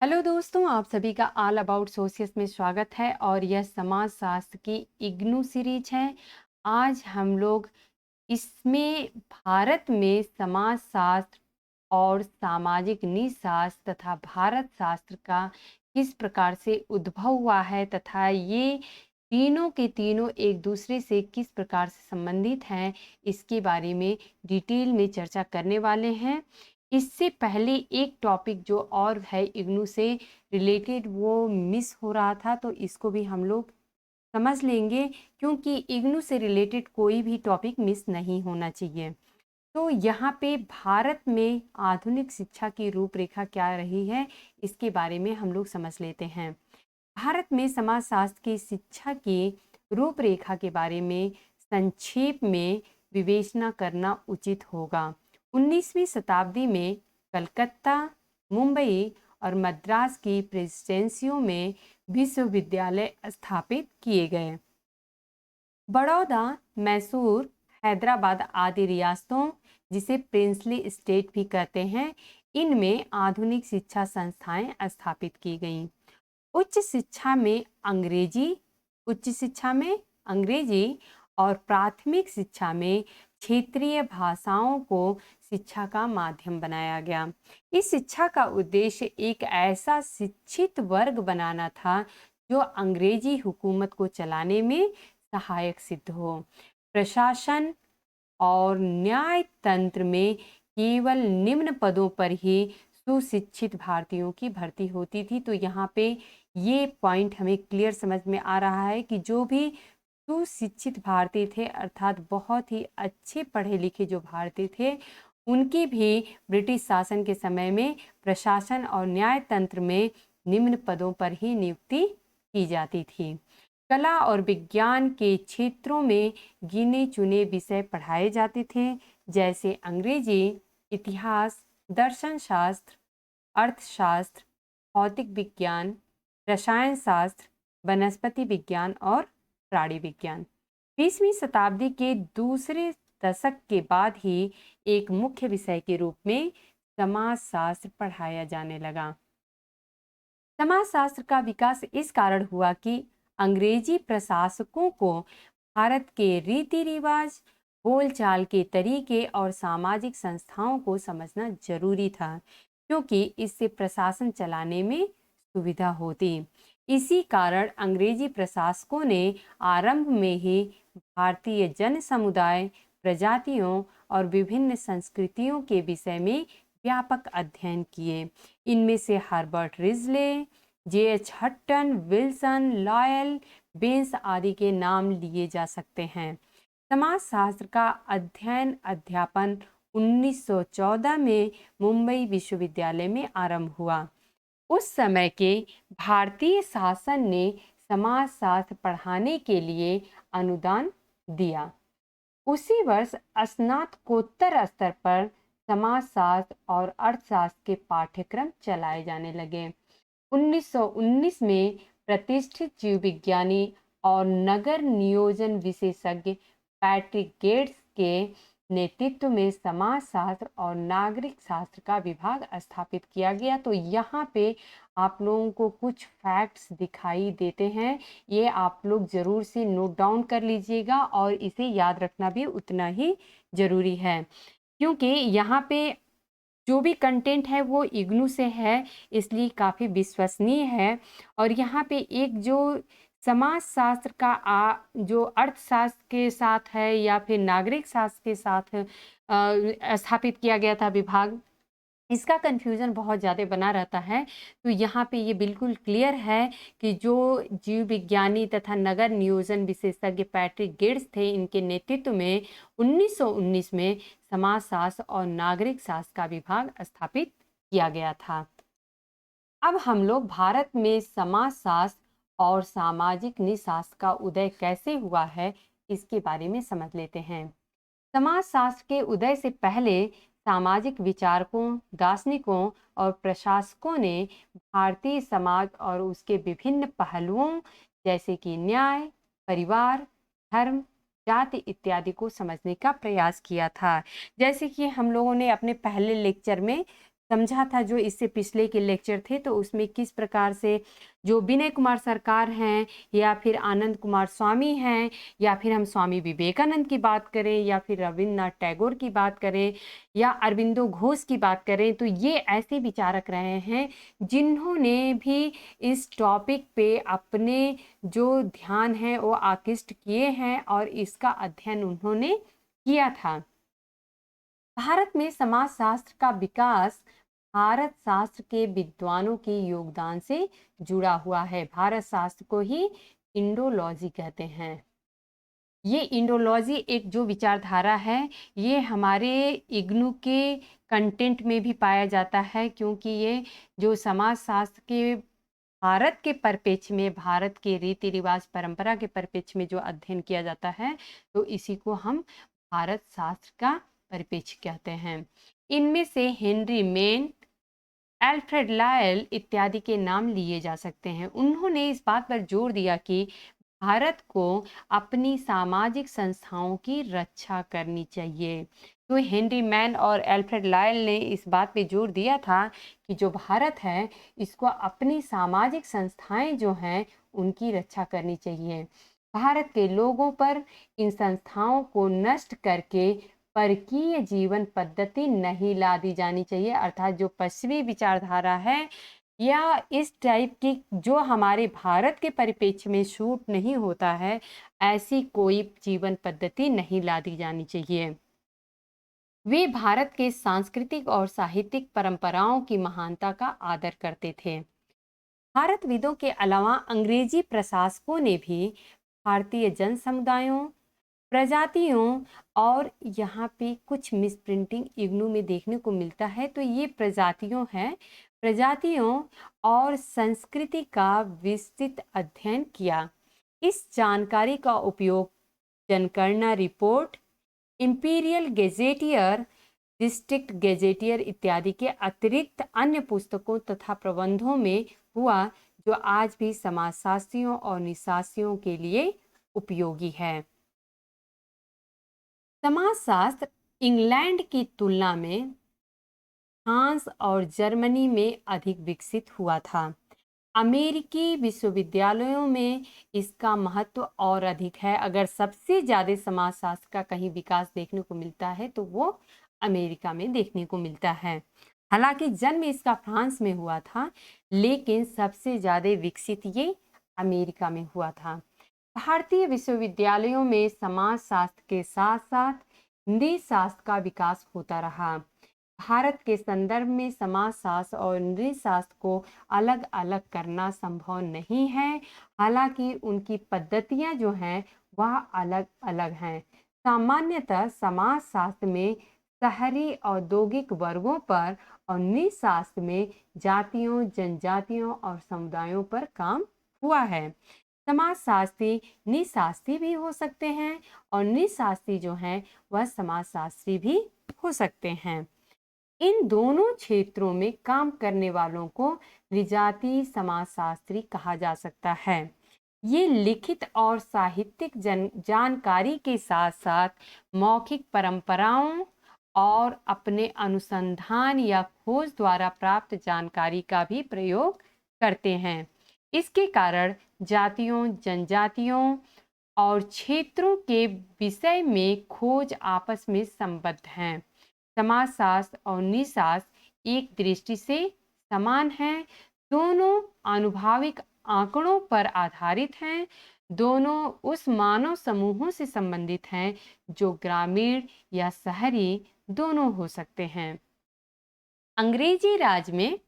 Hello दोस्तों, आप सभी का ऑल अबाउट सोशियस में स्वागत है और यह समाज शास्त्र की इग्नू सीरीज है। आज हम लोग इसमें भारत में समाज शास्त्र और सामाजिक नीतिशास्त्र तथा भारत शास्त्र का किस प्रकार से उद्भव हुआ है तथा ये तीनों के तीनों एक दूसरे से किस प्रकार से संबंधित हैं, इसके बारे में डिटेल में चर्चा करने वाले हैं। इससे पहले एक टॉपिक जो और है इग्नू से रिलेटेड वो मिस हो रहा था, तो इसको भी हम लोग समझ लेंगे, क्योंकि इग्नू से रिलेटेड कोई भी टॉपिक मिस नहीं होना चाहिए। तो यहाँ पे भारत में आधुनिक शिक्षा की रूपरेखा क्या रही है, इसके बारे में हम लोग समझ लेते हैं। भारत में समाजशास्त्र की शिक्षा की रूपरेखा के बारे में संक्षेप में विवेचना करना उचित होगा। 19वीं शताब्दी में कलकत्ता, मुंबई और मद्रास की प्रेसिडेंसियों में विश्वविद्यालय स्थापित किए गए। बड़ौदा, मैसूर, हैदराबाद आदि रियासतों, जिसे प्रिंसली स्टेट भी कहते हैं, इनमें आधुनिक शिक्षा संस्थाएं स्थापित की गईं। उच्च शिक्षा में अंग्रेजी और प्राथमिक शिक्षा में क्षेत्रीय भाषाओं को शिक्षा का माध्यम बनाया गया। इस शिक्षा का उद्देश्य एक ऐसा शिक्षित वर्ग बनाना था जो अंग्रेजी हुकूमत को चलाने में सहायक सिद्ध हो। प्रशासन और न्याय तंत्र में केवल निम्न पदों पर ही सुशिक्षित भारतीयों की भर्ती होती थी। तो यहाँ पे ये पॉइंट हमें क्लियर समझ में आ रहा है कि जो भी सुशिक्षित भारतीय थे, अर्थात बहुत ही अच्छे पढ़े लिखे जो भारतीय थे, उनकी भी ब्रिटिश शासन के समय में प्रशासन और न्याय तंत्र में निम्न पदों पर ही नियुक्ति की जाती थी। कला और विज्ञान के क्षेत्रों में गिने चुने विषय पढ़ाए जाते थे, जैसे अंग्रेजी, इतिहास, दर्शन शास्त्र, अर्थशास्त्र, भौतिक विज्ञान, रसायन शास्त्र, वनस्पति विज्ञान और प्राणी विज्ञान। 20वीं शताब्दी के दूसरे दशक के बाद ही एक मुख्य विषय के रूप में समाजशास्त्र पढ़ाया जाने लगा। समाजशास्त्र का विकास इस कारण हुआ कि अंग्रेजी प्रशासकों को भारत के रीति रिवाज, बोलचाल के तरीके और सामाजिक संस्थाओं को समझना जरूरी था, क्योंकि इससे प्रशासन चलाने में सुविधा होती। इसी कारण अंग्रेजी प्रशासकों ने आरंभ में ही भारतीय जन समुदाय, प्रजातियों और विभिन्न संस्कृतियों के विषय में व्यापक अध्ययन किए। इनमें से Herbert Risley, J.H. Hutton, Wilson, Lyall, Baines आदि के नाम लिए जा सकते हैं। समाजशास्त्र का अध्यापन 1914 में मुंबई विश्वविद्यालय में आरंभ हुआ। उस समय के भारतीय शासन ने समाजशास्त्र पढ़ाने के लिए अनुदान दिया। उसी वर्ष स्नातकोत्तर स्तर पर समाजशास्त्र और अर्थशास्त्र के पाठ्यक्रम चलाए जाने लगे। 1919 में प्रतिष्ठित जीव विज्ञानी और नगर नियोजन विशेषज्ञ पैट्रिक गेट्स के नेतृत्व में समाजशास्त्र और नागरिक शास्त्र का विभाग स्थापित किया गया। तो यहाँ पे आप लोगों को कुछ फैक्ट्स दिखाई देते हैं, ये आप लोग जरूर से नोट डाउन कर लीजिएगा और इसे याद रखना भी उतना ही जरूरी है, क्योंकि यहाँ पे जो भी कंटेंट है वो इग्नू से है, इसलिए काफ़ी विश्वसनीय है। और यहाँ पे एक जो समाजशास्त्र का जो अर्थशास्त्र के साथ है या फिर नागरिक शास्त्र के साथ स्थापित किया गया था विभाग, इसका कन्फ्यूज़न बहुत ज़्यादा बना रहता है। तो यहाँ पे ये बिल्कुल क्लियर है कि जो जीव विज्ञानी तथा नगर नियोजन विशेषज्ञ पैट्रिक गेट्स थे, इनके नेतृत्व में 1919 में समाजशास्त्र और नागरिक शास्त्र का विभाग स्थापित किया गया था। अब हम लोग भारत में समाजशास्त्र और सामाजिक नीतिशास्त्र का उदय कैसे हुआ है, इसके बारे में समझ लेते हैं। समाजशास्त्र के उदय से पहले सामाजिक विचारकों, दार्शनिकों और प्रशासकों ने भारतीय समाज और उसके विभिन्न पहलुओं जैसे कि न्याय, परिवार, धर्म, जाति इत्यादि को समझने का प्रयास किया था। जैसे कि हम लोगों ने अपने पहले लेक्चर में समझा था जो इससे पिछले के लेक्चर थे, तो उसमें किस प्रकार से जो विनय कुमार सरकार हैं या फिर आनंद कुमार स्वामी हैं या फिर हम स्वामी विवेकानंद की बात करें या फिर रविन्द्रनाथ टैगोर की बात करें या अरविंदो घोष की बात करें, तो ये ऐसे विचारक रहे हैं जिन्होंने भी इस टॉपिक पे अपने जो ध्यान है वो आकृष्ट किए हैं और इसका अध्ययन उन्होंने किया था। भारत में समाजशास्त्र का विकास भारत शास्त्र के विद्वानों के योगदान से जुड़ा हुआ है। भारत शास्त्र को ही इंडोलॉजी कहते हैं। ये इंडोलॉजी एक जो विचारधारा है ये हमारे इग्नू के कंटेंट में भी पाया जाता है, क्योंकि ये जो समाजशास्त्र के भारत के परिप्रेक्ष्य में, भारत के रीति रिवाज परंपरा के परिप्रेक्ष्य में जो अध्ययन किया जाता है, तो इसी को हम भारत शास्त्र का परिप्रेक्ष्य कहते हैं। इनमें से हेनरी मेन, एल्फ्रेड लायल इत्यादि के नाम लिए जा सकते हैं। उन्होंने इस बात पर जोर दिया कि भारत को अपनी सामाजिक संस्थाओं की रक्षा करनी चाहिए। तो हेनरी मैन और एल्फ्रेड लायल ने इस बात पे जोर दिया था कि जो भारत है इसको अपनी सामाजिक संस्थाएं जो हैं उनकी रक्षा करनी चाहिए। भारत के लोगों पर इन संस्थाओं को नष्ट करके परकीय जीवन पद्धति नहीं ला दी जानी चाहिए, अर्थात जो पश्चिमी विचारधारा है या इस टाइप की जो हमारे भारत के परिप्रेक्ष्य में शूट नहीं होता है, ऐसी कोई जीवन पद्धति नहीं ला दी जानी चाहिए। वे भारत के सांस्कृतिक और साहित्यिक परंपराओं की महानता का आदर करते थे। भारतविदों के अलावा अंग्रेजी प्रशासकों ने भी भारतीय जन समुदायों, प्रजातियों और यहाँ पे कुछ मिसप्रिंटिंग इग्नू में देखने को मिलता है, तो ये प्रजातियों है, प्रजातियों और संस्कृति का विस्तृत अध्ययन किया। इस जानकारी का उपयोग जनगणना रिपोर्ट, इंपीरियल गेजेटियर, डिस्ट्रिक्ट गेजेटियर इत्यादि के अतिरिक्त अन्य पुस्तकों तथा प्रबंधों में हुआ, जो आज भी समाजशास्त्रियों और निशासियों के लिए उपयोगी है। समाजशास्त्र इंग्लैंड की तुलना में फ्रांस और जर्मनी में अधिक विकसित हुआ था। अमेरिकी विश्वविद्यालयों में इसका महत्व और अधिक है। अगर सबसे ज़्यादा समाजशास्त्र का कहीं विकास देखने को मिलता है तो वो अमेरिका में देखने को मिलता है। हालांकि जन्म इसका फ्रांस में हुआ था, लेकिन सबसे ज़्यादा विकसित ये अमेरिका में हुआ था। भारतीय विश्वविद्यालयों में समाजशास्त्र के साथ साथ नृशास्त्र का विकास होता रहा। भारत के संदर्भ में समाजशास्त्र और नृशास्त्र को अलग अलग करना संभव नहीं है, हालांकि उनकी पद्धतियां जो हैं वह अलग अलग हैं। सामान्यतः समाजशास्त्र में शहरी औद्योगिक वर्गों पर और नृशास्त्र में जातियों, जनजातियों और समुदायों पर काम हुआ है। समाजशास्त्री निशास्त्री भी हो सकते हैं और निशास्त्री जो हैं वह समाजशास्त्री भी हो सकते हैं। इन दोनों क्षेत्रों में काम करने वालों को विजातीय समाजशास्त्री कहा जा सकता है। ये लिखित और साहित्यिक जानकारी के साथ साथ मौखिक परंपराओं और अपने अनुसंधान या खोज द्वारा प्राप्त जानकारी का भी प्रयोग करते हैं। इसके कारण जातियों, जनजातियों और क्षेत्रों के विषय में खोज आपस में संबद्ध हैं। समाजशास्त्र और निशास्त्र एक दृष्टि से समान हैं, दोनों आनुभाविक आंकड़ों पर आधारित हैं, दोनों उस मानव समूहों से संबंधित हैं जो ग्रामीण या शहरी दोनों हो सकते हैं। अंग्रेजी राज में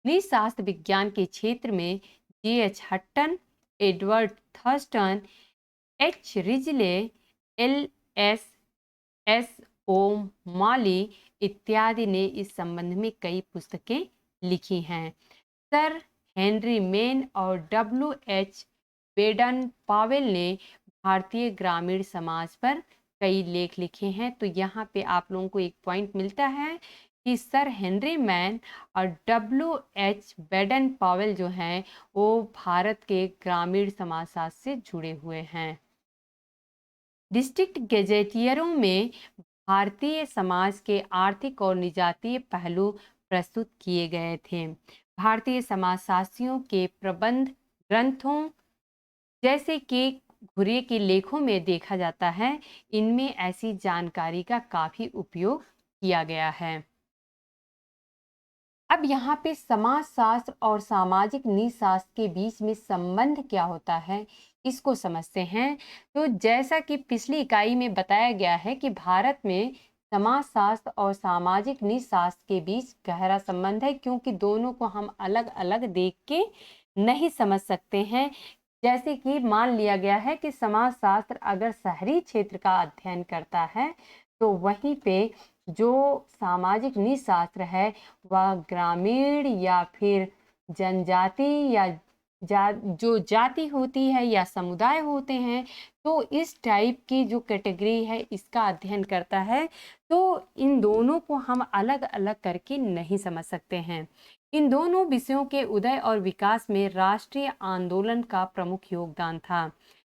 निशास्त्र विज्ञान के क्षेत्र में G.H. Hutton, Edward Thurston, H. Risley, L.S.O. माली इत्यादि ने इस संबंध में कई पुस्तकें लिखी हैं। सर हेनरी मेन और W.H. बेडन पावेल ने भारतीय ग्रामीण समाज पर कई लेख लिखे हैं। तो यहाँ पे आप लोगों को एक पॉइंट मिलता है कि सर हेनरी मैन और W.H. बेडन पावेल जो हैं वो भारत के ग्रामीण समाजशास्त्र से जुड़े हुए हैं। डिस्ट्रिक्ट गेजेटियरों में भारतीय समाज के आर्थिक और निजातीय पहलू प्रस्तुत किए गए थे। भारतीय समाजशास्त्रियों के प्रबंध ग्रंथों जैसे कि घुरे के लेखों में देखा जाता है, इनमें ऐसी जानकारी का काफी उपयोग किया गया है। अब यहाँ पे समाजशास्त्र और सामाजिक नीतिशास्त्र के बीच में संबंध क्या होता है, इसको समझते हैं। तो जैसा कि पिछली इकाई में बताया गया है कि भारत में समाजशास्त्र और सामाजिक नीतिशास्त्र के बीच गहरा संबंध है, क्योंकि दोनों को हम अलग अलग देख के नहीं समझ सकते हैं। जैसे कि मान लिया गया है कि समाजशास्त्र अगर शहरी क्षेत्र का अध्ययन करता है, तो वहीं पे जो सामाजिक नीतिशास्त्र है वह ग्रामीण या फिर जनजाति या जो जाति होती है या समुदाय होते हैं, तो इस टाइप की जो कैटेगरी है इसका अध्ययन करता है। तो इन दोनों को हम अलग अलग करके नहीं समझ सकते हैं। इन दोनों विषयों के उदय और विकास में राष्ट्रीय आंदोलन का प्रमुख योगदान था।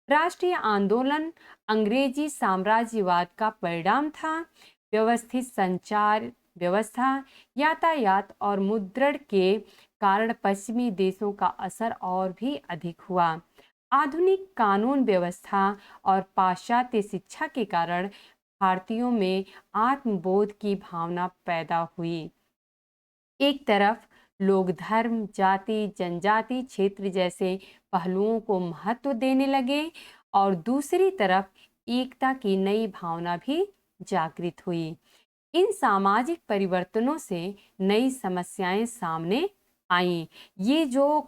राष्ट्रीय आंदोलन अंग्रेजी साम्राज्यवाद का परिणाम था। व्यवस्थित संचार व्यवस्था, यातायात और मुद्रण के कारण पश्चिमी देशों का असर और भी अधिक हुआ। आधुनिक कानून व्यवस्था और पाश्चात्य शिक्षा के कारण भारतीयों में आत्मबोध की भावना पैदा हुई। एक तरफ लोग धर्म, जाति, जनजाति, क्षेत्र जैसे पहलुओं को महत्व देने लगे और दूसरी तरफ एकता की नई भावना भी जागृत हुई। इन सामाजिक परिवर्तनों से नई समस्याएं सामने आईं। ये जो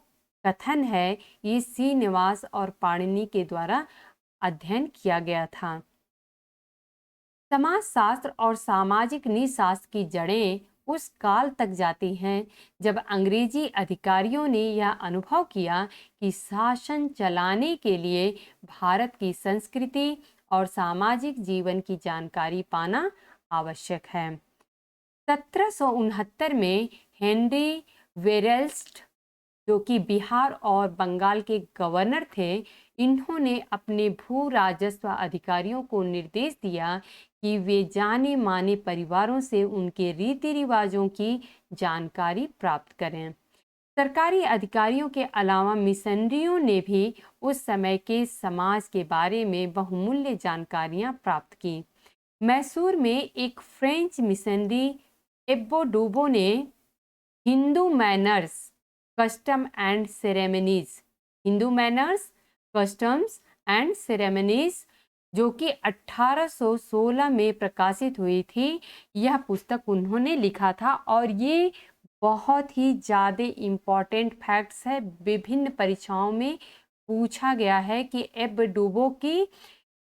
कथन है ये श्रीनिवास और पाणिनि के द्वारा अध्ययन किया गया था। समाजशास्त्र और सामाजिक नीतिशास्त्र की जड़ें उस काल तक जाती हैं जब अंग्रेजी अधिकारियों ने यह अनुभव किया कि शासन चलाने के लिए भारत की संस्कृति और सामाजिक जीवन की जानकारी पाना आवश्यक है। 1769 में हेनरी वेरेल्स्ट, जो कि बिहार और बंगाल के गवर्नर थे, इन्होंने अपने भू राजस्व अधिकारियों को निर्देश दिया कि वे जाने माने परिवारों से उनके रीति रिवाजों की जानकारी प्राप्त करें। सरकारी अधिकारियों के अलावा मिशनरियों ने भी उस समय के समाज के बारे में बहुमूल्य जानकारियां प्राप्त की। मैसूर में एक फ्रेंच मिशनरी एब्बो डूबो ने Hindu manners, custom and ceremonies, Hindu manners, customs and ceremonies, जो कि 1816 में प्रकाशित हुई थी, यह पुस्तक उन्होंने लिखा था। और ये बहुत ही ज़्यादा इम्पॉर्टेंट फैक्ट्स है, विभिन्न परीक्षाओं में पूछा गया है कि एब्बो डूबो की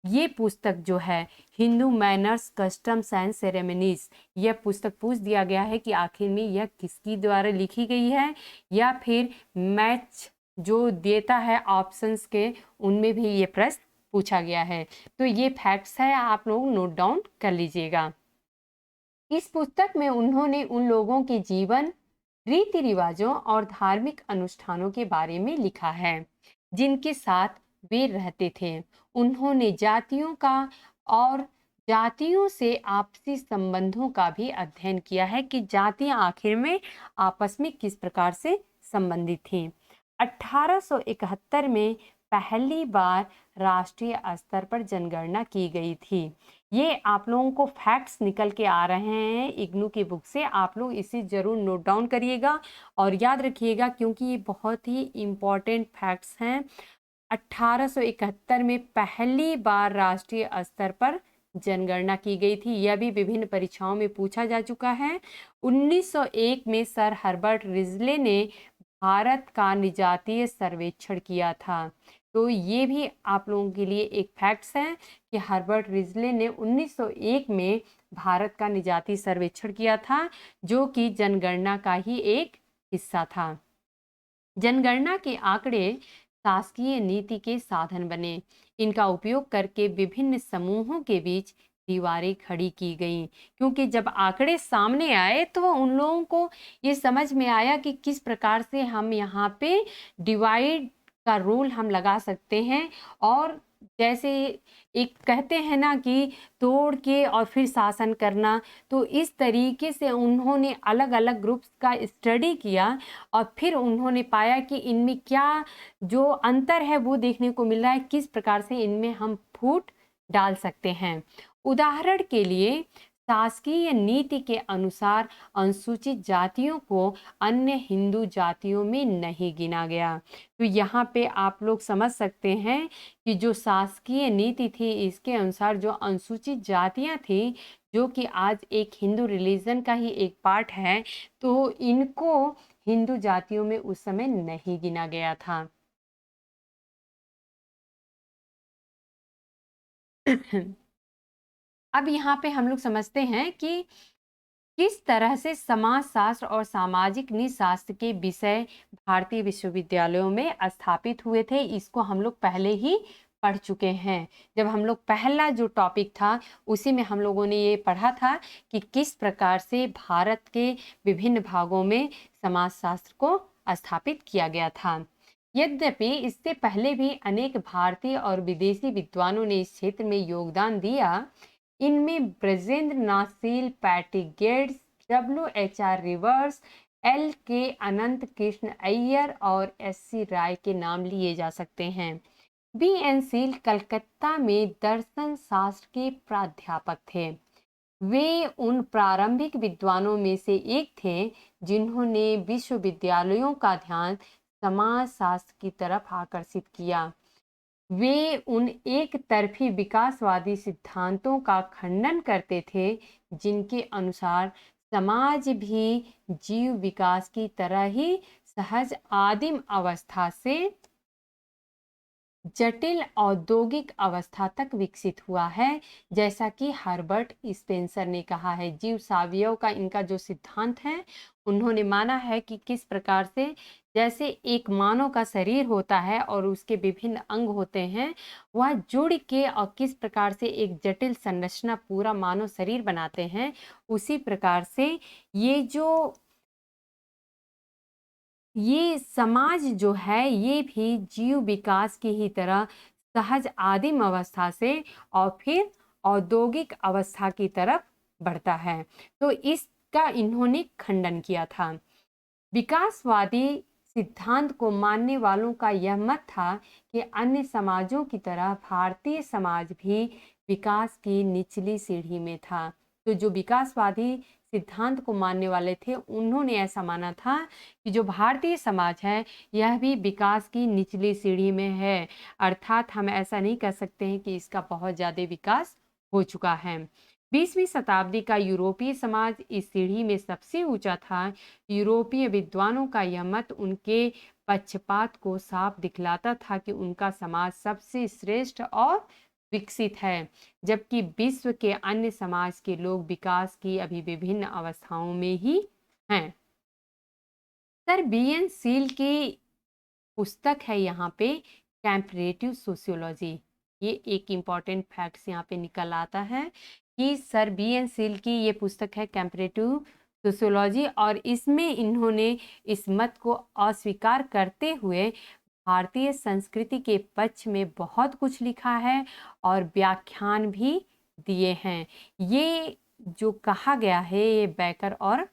ये पुस्तक जो है Hindu manners, customs and ceremonies, यह पुस्तक पूछ दिया गया है कि आखिर में यह किसकी द्वारा लिखी गई है, या फिर मैच जो देता है ऑप्शंस के उनमें भी ये प्रश्न पूछा गया है। तो ये फैक्ट्स है, आप लोग नोट डाउन कर लीजिएगा। इस पुस्तक में उन्होंने उन लोगों के जीवन, रीति रिवाजों और धार्मिक अनुष्ठानों के बारे में लिखा है जिनके साथ वे रहते थे। उन्होंने जातियों का और जातियों से आपसी संबंधों का भी अध्ययन किया है कि जातियां आखिर में आपस में किस प्रकार से संबंधित थीं। 1871 में पहली बार राष्ट्रीय स्तर पर जनगणना की गई थी। ये आप लोगों को फैक्ट्स निकल के आ रहे हैं इग्नू की बुक से, आप लोग इसे जरूर नोट डाउन करिएगा और याद रखिएगा, क्योंकि ये बहुत ही इम्पॉर्टेंट फैक्ट्स हैं। 1871 में पहली बार राष्ट्रीय स्तर पर जनगणना की गई थी, यह भी विभिन्न परीक्षाओं में पूछा जा चुका है। 1901 में सर हर्बर्ट रिजले ने भारत का निजातीय सर्वेक्षण किया था। तो ये भी आप लोगों के लिए एक फैक्ट्स है कि हर्बर्ट रिजले ने 1901 में भारत का निजातीय सर्वेक्षण किया था, जो कि जनगणना का ही एक हिस्सा था। जनगणना के आंकड़े शासकीय नीति के साधन बने। इनका उपयोग करके विभिन्न समूहों के बीच दीवारें खड़ी की गईं, क्योंकि जब आंकड़े सामने आए तो उन लोगों को ये समझ में आया कि किस प्रकार से हम यहाँ पे डिवाइड का रूल हम लगा सकते हैं और जैसे एक कहते हैं ना कि तोड़ के और फिर शासन करना, तो इस तरीके से उन्होंने अलग-अलग ग्रुप्स का स्टडी किया और फिर उन्होंने पाया कि इनमें क्या जो अंतर है वो देखने को मिल रहा है, किस प्रकार से इनमें हम फूट डाल सकते हैं। उदाहरण के लिए शासकीय नीति के अनुसार अनुसूचित जातियों को अन्य हिंदू जातियों में नहीं गिना गया। तो यहाँ पे आप लोग समझ सकते हैं कि जो शासकीय नीति थी इसके अनुसार जो अनुसूचित जातियां थी, जो कि आज एक हिंदू रिलीजन का ही एक पार्ट है, तो इनको हिंदू जातियों में उस समय नहीं गिना गया था। अब यहाँ पे हम लोग समझते हैं कि किस तरह से समाजशास्त्र और सामाजिक नीतिशास्त्र के विषय भारतीय विश्वविद्यालयों में स्थापित हुए थे। इसको हम लोग पहले ही पढ़ चुके हैं। जब हम लोग पहला जो टॉपिक था उसी में हम लोगों ने ये पढ़ा था कि किस प्रकार से भारत के विभिन्न भागों में समाजशास्त्र को स्थापित किया गया था। यद्यपि इससे पहले भी अनेक भारतीय और विदेशी विद्वानों ने इस क्षेत्र में योगदान दिया। इनमें Brajendra Nath Seal, Patrick Geddes, WHR Rivers, LK Anantha Krishna Iyer और SC राय के नाम लिए जा सकते हैं। BN सील कलकत्ता में दर्शन शास्त्र के प्राध्यापक थे। वे उन प्रारंभिक विद्वानों में से एक थे जिन्होंने विश्वविद्यालयों का ध्यान समाजशास्त्र की तरफ आकर्षित किया। वे उन एक तरफी विकासवादी सिद्धांतों का खंडन करते थे जिनके अनुसार समाज भी जीव विकास की तरह ही सहज आदिम अवस्था से जटिल औद्योगिक अवस्था तक विकसित हुआ है। जैसा कि हर्बर्ट स्पेंसर ने कहा है, जीव सावयव का इनका जो सिद्धांत है, उन्होंने माना है कि किस प्रकार से जैसे एक मानव का शरीर होता है और उसके विभिन्न अंग होते हैं, वह जुड़ के और किस प्रकार से एक जटिल संरचना पूरा मानव शरीर बनाते हैं, उसी प्रकार से ये समाज जो है ये भी जीव विकास की ही तरह सहज आदिम अवस्था से और फिर औद्योगिक अवस्था की तरफ बढ़ता है। तो इसका इन्होंने खंडन किया था। विकासवादी सिद्धांत को मानने वालों का यह मत था कि अन्य समाजों की तरह भारतीय समाज भी विकास की निचली सीढ़ी में था। तो जो विकासवादी सिद्धांत को मानने वाले थे उन्होंने ऐसा माना था कि जो भारतीय समाज है यह भी विकास की निचली सीढ़ी में है, अर्थात हम ऐसा नहीं कह सकते हैं कि इसका बहुत ज़्यादा विकास हो चुका है। 20वीं शताब्दी का यूरोपीय समाज इस सीढ़ी में सबसे ऊंचा था। यूरोपीय विद्वानों का यह मत उनके पक्षपात को साफ दिखलाता था कि उनका समाज सबसे श्रेष्ठ और विकसित है, जबकि विश्व के अन्य समाज के लोग विकास की अभी विभिन्न अवस्थाओं में ही हैं। सर BN सील की पुस्तक है यहाँ पे कंपैरेटिव सोशियोलॉजी। ये एक इम्पॉर्टेंट फैक्ट्स यहाँ पे निकल आता है कि सर BN सील की ये पुस्तक है कंपैरेटिव सोशियोलॉजी, और इसमें इन्होंने इस मत को अस्वीकार करते हुए भारतीय संस्कृति के पक्ष में बहुत कुछ लिखा है और व्याख्यान भी दिए हैं। ये जो कहा गया है ये बेकर और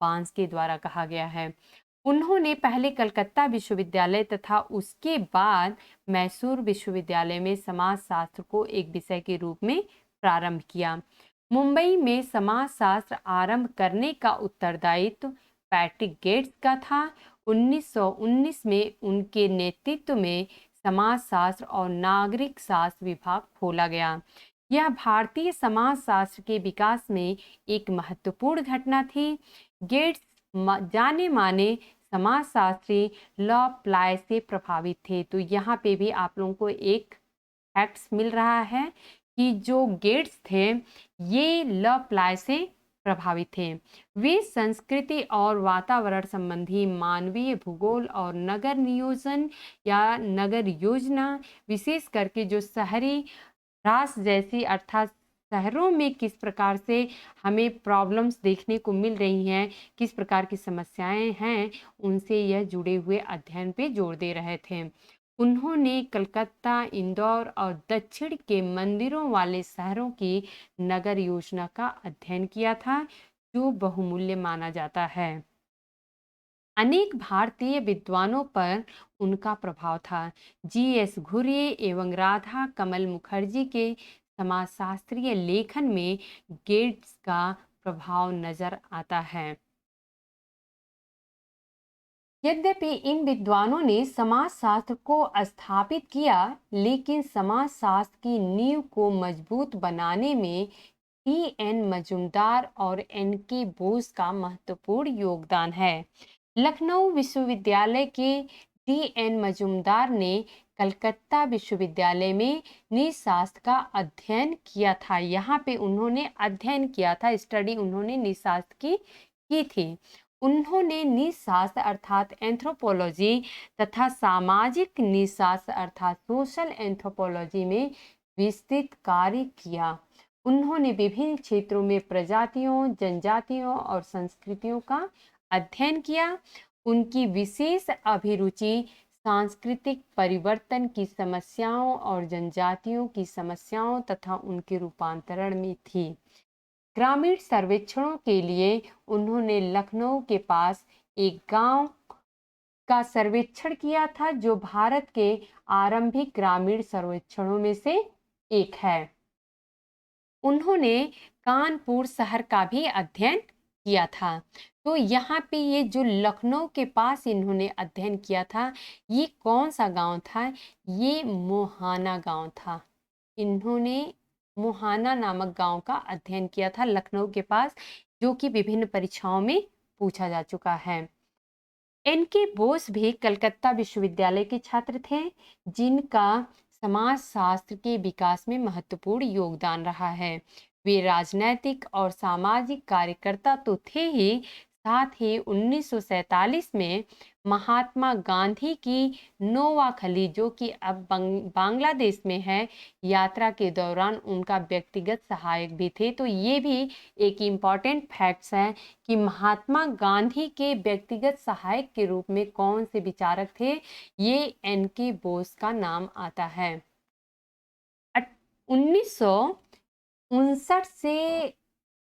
बांस के द्वारा कहा गया है। उन्होंने पहले कलकत्ता विश्वविद्यालय तथा उसके बाद मैसूर विश्वविद्यालय में समाजशास्त्र को एक विषय के रूप में प्रारंभ किया। मुंबई में समाजशास्त्र आरंभ करने का उत्तरदायित्व पैट्रिक गेट्स का था। 1919 में उनके नेतृत्व में समाजशास्त्र और नागरिक शास्त्र विभाग खोला गया। यह भारतीय समाजशास्त्र के विकास में एक महत्वपूर्ण घटना थी। गेट्स जाने माने समाजशास्त्री लॉ प्लाय से प्रभावित थे। तो यहाँ पे भी आप लोगों को एक फैक्ट्स मिल रहा है कि जो गेट्स थे ये लॉ प्लाय से प्रभावित थे। वे संस्कृति और वातावरण संबंधी मानवीय भूगोल और नगर नियोजन या नगर योजना, विशेष करके जो शहरी रास जैसी अर्थात शहरों में किस प्रकार से हमें प्रॉब्लम्स देखने को मिल रही हैं, किस प्रकार की समस्याएं हैं, उनसे यह जुड़े हुए अध्ययन पे जोर दे रहे थे। उन्होंने कलकत्ता, इंदौर और दक्षिण के मंदिरों वाले शहरों की नगर योजना का अध्ययन किया था, जो बहुमूल्य माना जाता है। अनेक भारतीय विद्वानों पर उनका प्रभाव था। जी.एस. घुर्ये एवं राधा कमल मुखर्जी के समाजशास्त्रीय लेखन में गेट्स का प्रभाव नजर आता है। यद्यपि इन विद्वानों ने समाजशास्त्र को स्थापित किया, लेकिन समाजशास्त्र की नींव को मजबूत बनाने में टी.एन. मजूमदार और एन.के. बोस का महत्वपूर्ण योगदान है। लखनऊ विश्वविद्यालय के टी.एन. मजूमदार ने कलकत्ता विश्वविद्यालय में नीतिशास्त्र का अध्ययन किया था। यहाँ पे उन्होंने अध्ययन किया था, स्टडी उन्होंने नीतिशास्त्र की थी। उन्होंने नीतिशास्त्र अर्थात एंथ्रोपोलॉजी तथा सामाजिक नीतिशास्त्र अर्थात सोशल एंथ्रोपोलॉजी में विस्तृत कार्य किया। उन्होंने विभिन्न क्षेत्रों में प्रजातियों, जनजातियों और संस्कृतियों का अध्ययन किया। उनकी विशेष अभिरुचि सांस्कृतिक परिवर्तन की समस्याओं और जनजातियों की समस्याओं तथा उनके रूपांतरण में थी। ग्रामीण सर्वेक्षणों के लिए उन्होंने लखनऊ के पास एक गांव का सर्वेक्षण किया था, जो भारत के आरंभिक ग्रामीण सर्वेक्षणों में से एक है। उन्होंने कानपुर शहर का भी अध्ययन किया था। तो यहाँ पे ये जो लखनऊ के पास इन्होंने अध्ययन किया था, ये कौन सा गांव था? ये मोहाना गांव था। इन्होंने मोहाना नामक गांव का अध्ययन किया था लखनऊ के पास, जो कि विभिन्न परीक्षाओं में पूछा जा चुका है। एन.के. बोस भी कलकत्ता विश्वविद्यालय के छात्र थे, जिनका समाजशास्त्र के विकास में महत्वपूर्ण योगदान रहा है। वे राजनैतिक और सामाजिक कार्यकर्ता तो थे ही, साथ ही 1947 में महात्मा गांधी की नोवाखली, जो कि अब बांग्लादेश में है, यात्रा के दौरान उनका व्यक्तिगत सहायक भी थे। तो ये भी एक इम्पॉर्टेंट फैक्ट्स है कि महात्मा गांधी के व्यक्तिगत सहायक के रूप में कौन से विचारक थे, ये एन.के. बोस का नाम आता है। 1959 से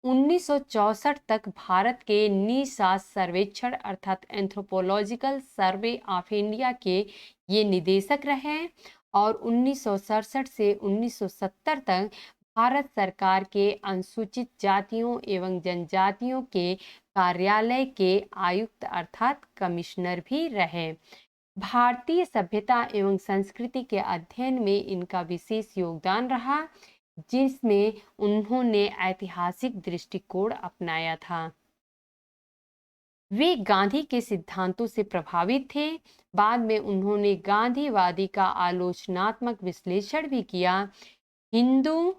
1964 तक भारत के नीतिशास्त्र सर्वेक्षण अर्थात एंथ्रोपोलॉजिकल सर्वे ऑफ इंडिया के ये निदेशक रहे, और 1967 से 1970 तक भारत सरकार के अनुसूचित जातियों एवं जनजातियों के कार्यालय के आयुक्त अर्थात कमिश्नर भी रहे। भारतीय सभ्यता एवं संस्कृति के अध्ययन में इनका विशेष योगदान रहा, जिसमें उन्होंने ऐतिहासिक दृष्टिकोण अपनाया था। वे गांधी के सिद्धांतों से प्रभावित थे। बाद में उन्होंने गांधीवादी का आलोचनात्मक विश्लेषण भी किया। हिंदू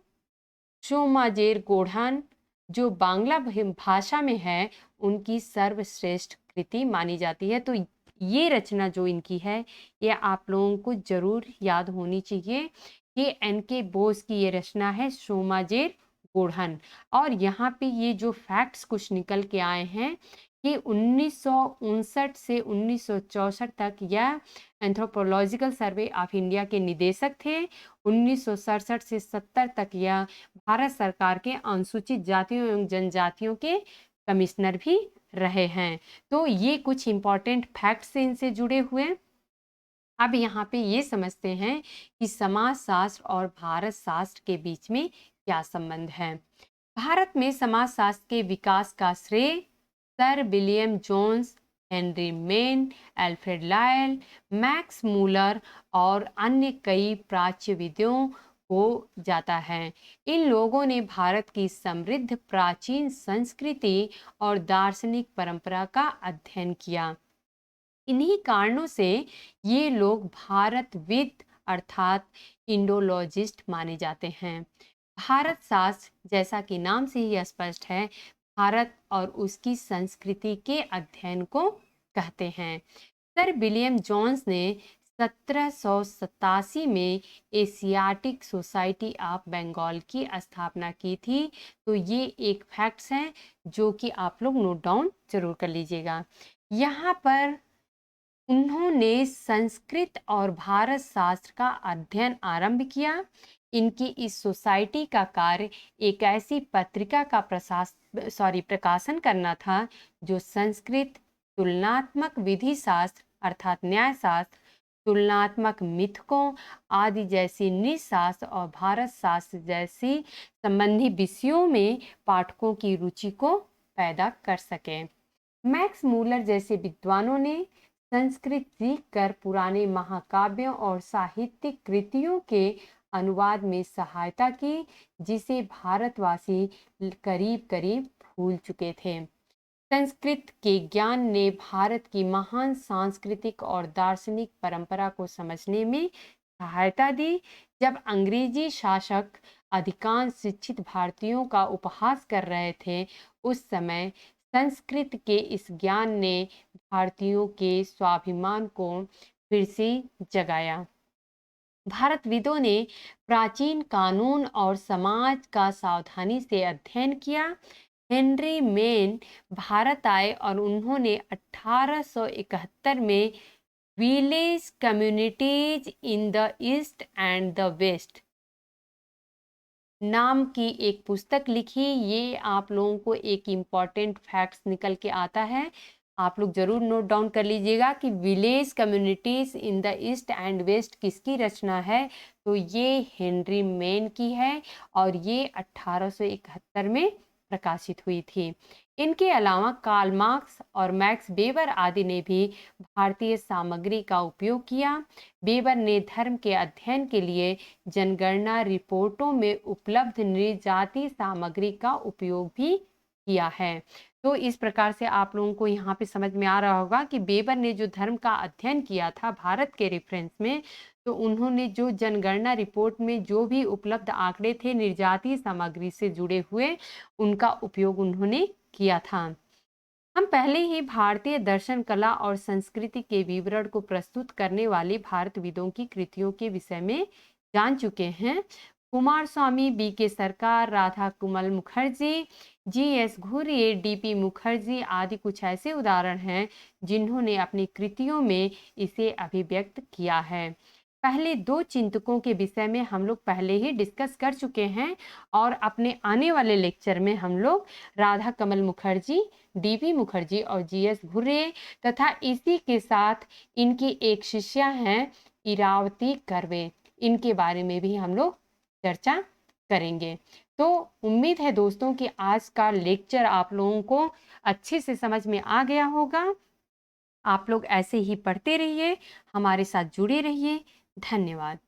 सोमाजेर गोढ़न, जो बांग्ला भाषा में है, उनकी सर्वश्रेष्ठ कृति मानी जाती है। तो ये रचना जो इनकी है, ये आप लोगों को जरूर याद होनी चाहिए। ये एन.के. बोस की ये रचना है सोमाजेर गोढ़न। और यहाँ पे ये जो फैक्ट्स कुछ निकल के आए हैं कि 1959 से 1964 तक यह एंथ्रोपोलॉजिकल सर्वे ऑफ इंडिया के निदेशक थे। 1967 से 70 तक यह भारत सरकार के अनुसूचित जातियों एवं जनजातियों के कमिश्नर भी रहे हैं। तो ये कुछ इंपॉर्टेंट फैक्ट्स से इनसे जुड़े हुए। अब यहाँ पे ये समझते हैं कि समाजशास्त्र और भारत शास्त्र के बीच में क्या संबंध है। भारत में समाजशास्त्र के विकास का श्रेय sir William Jones, Henry Maine, Alfred Lyall, Max Muller और अन्य कई प्राच्यविदों को जाता है। इन लोगों ने भारत की समृद्ध प्राचीन संस्कृति और दार्शनिक परंपरा का अध्ययन किया। इन्हीं कारणों से ये लोग भारतविद अर्थात इंडोलॉजिस्ट माने जाते हैं। भारत शास्त्र, जैसा कि नाम से ही स्पष्ट है, भारत और उसकी संस्कृति के अध्ययन को कहते हैं। सर विलियम जोन्स ने 1787 में एशियाटिक सोसाइटी ऑफ बंगाल की स्थापना की थी। तो ये एक फैक्ट्स हैं जो कि आप लोग नोट डाउन जरूर कर लीजिएगा। यहाँ पर उन्होंने संस्कृत और भारत शास्त्र का अध्ययन आरंभ किया। इनकी इस सोसाइटी का कार्य एक ऐसी पत्रिका का प्रकाशन करना था जो संस्कृत, तुलनात्मक विधि शास्त्र अर्थात न्याय शास्त्र, तुलनात्मक मिथकों आदि जैसी निशास्त्र और भारत शास्त्र जैसी संबंधी विषयों में पाठकों की रुचि को पैदा कर सके। मैक्स मूलर जैसे विद्वानों ने संस्कृत सीखकर पुराने महाकाव्यों और साहित्यिक कृतियों के अनुवाद में सहायता की, जिसे भारतवासी करीब करीब भूल चुके थे। संस्कृत के ज्ञान ने भारत की महान सांस्कृतिक और दार्शनिक परंपरा को समझने में सहायता दी। जब अंग्रेजी शासक अधिकांश शिक्षित भारतीयों का उपहास कर रहे थे, उस समय संस्कृत के इस ज्ञान ने भारतीयों के स्वाभिमान को फिर से जगाया। भारतविदों ने प्राचीन कानून और समाज का सावधानी से अध्ययन किया। हेनरी मेन भारत आए और उन्होंने 1871 में village communities in the east and the west नाम की एक पुस्तक लिखी। ये आप लोगों को एक इम्पॉर्टेंट फैक्ट्स निकल के आता है, आप लोग जरूर नोट डाउन कर लीजिएगा कि village communities in the east and west किसकी रचना है। तो ये हेनरी मेन की है और ये 1871 में प्रकाशित हुई थी। इनके अलावा कार्ल मार्क्स और मैक्स वेबर आदि ने भी भारतीय सामग्री का उपयोग किया। वेबर ने धर्म के अध्ययन के लिए जनगणना रिपोर्टों में उपलब्ध नृजाति सामग्री का उपयोग भी किया है। तो इस प्रकार से आप लोगों को यहाँ पे समझ में आ रहा होगा कि वेबर ने जो धर्म का अध्ययन किया था भारत के रेफरेंस में, तो उन्होंने जो जनगणना रिपोर्ट में जो भी उपलब्ध आंकड़े थे निर्जातीय सामग्री से जुड़े हुए, उनका उपयोग उन्होंने किया था। हम पहले ही भारतीय दर्शन, कला और संस्कृति के विवरण को प्रस्तुत करने वाले भारतविदों की कृतियों के विषय में जान चुके हैं। कुमार स्वामी, बी के सरकार, राधा कमल मुखर्जी, जी.एस. घुर्ये, डी.पी. मुखर्जी आदि कुछ ऐसे उदाहरण हैं जिन्होंने अपनी कृतियों में इसे अभिव्यक्त किया है। पहले दो चिंतकों के विषय में हम लोग पहले ही डिस्कस कर चुके हैं और अपने आने वाले लेक्चर में हम लोग राधा कमल मुखर्जी, डी.पी. मुखर्जी और जी.एस. घुर्ये तथा इसी के साथ इनकी एक शिष्या हैं इरावती कर्वे, इनके बारे में भी हम लोग चर्चा करेंगे। तो उम्मीद है दोस्तों कि आज का लेक्चर आप लोगों को अच्छे से समझ में आ गया होगा। आप लोग ऐसे ही पढ़ते रहिए, हमारे साथ जुड़े रहिए। धन्यवाद।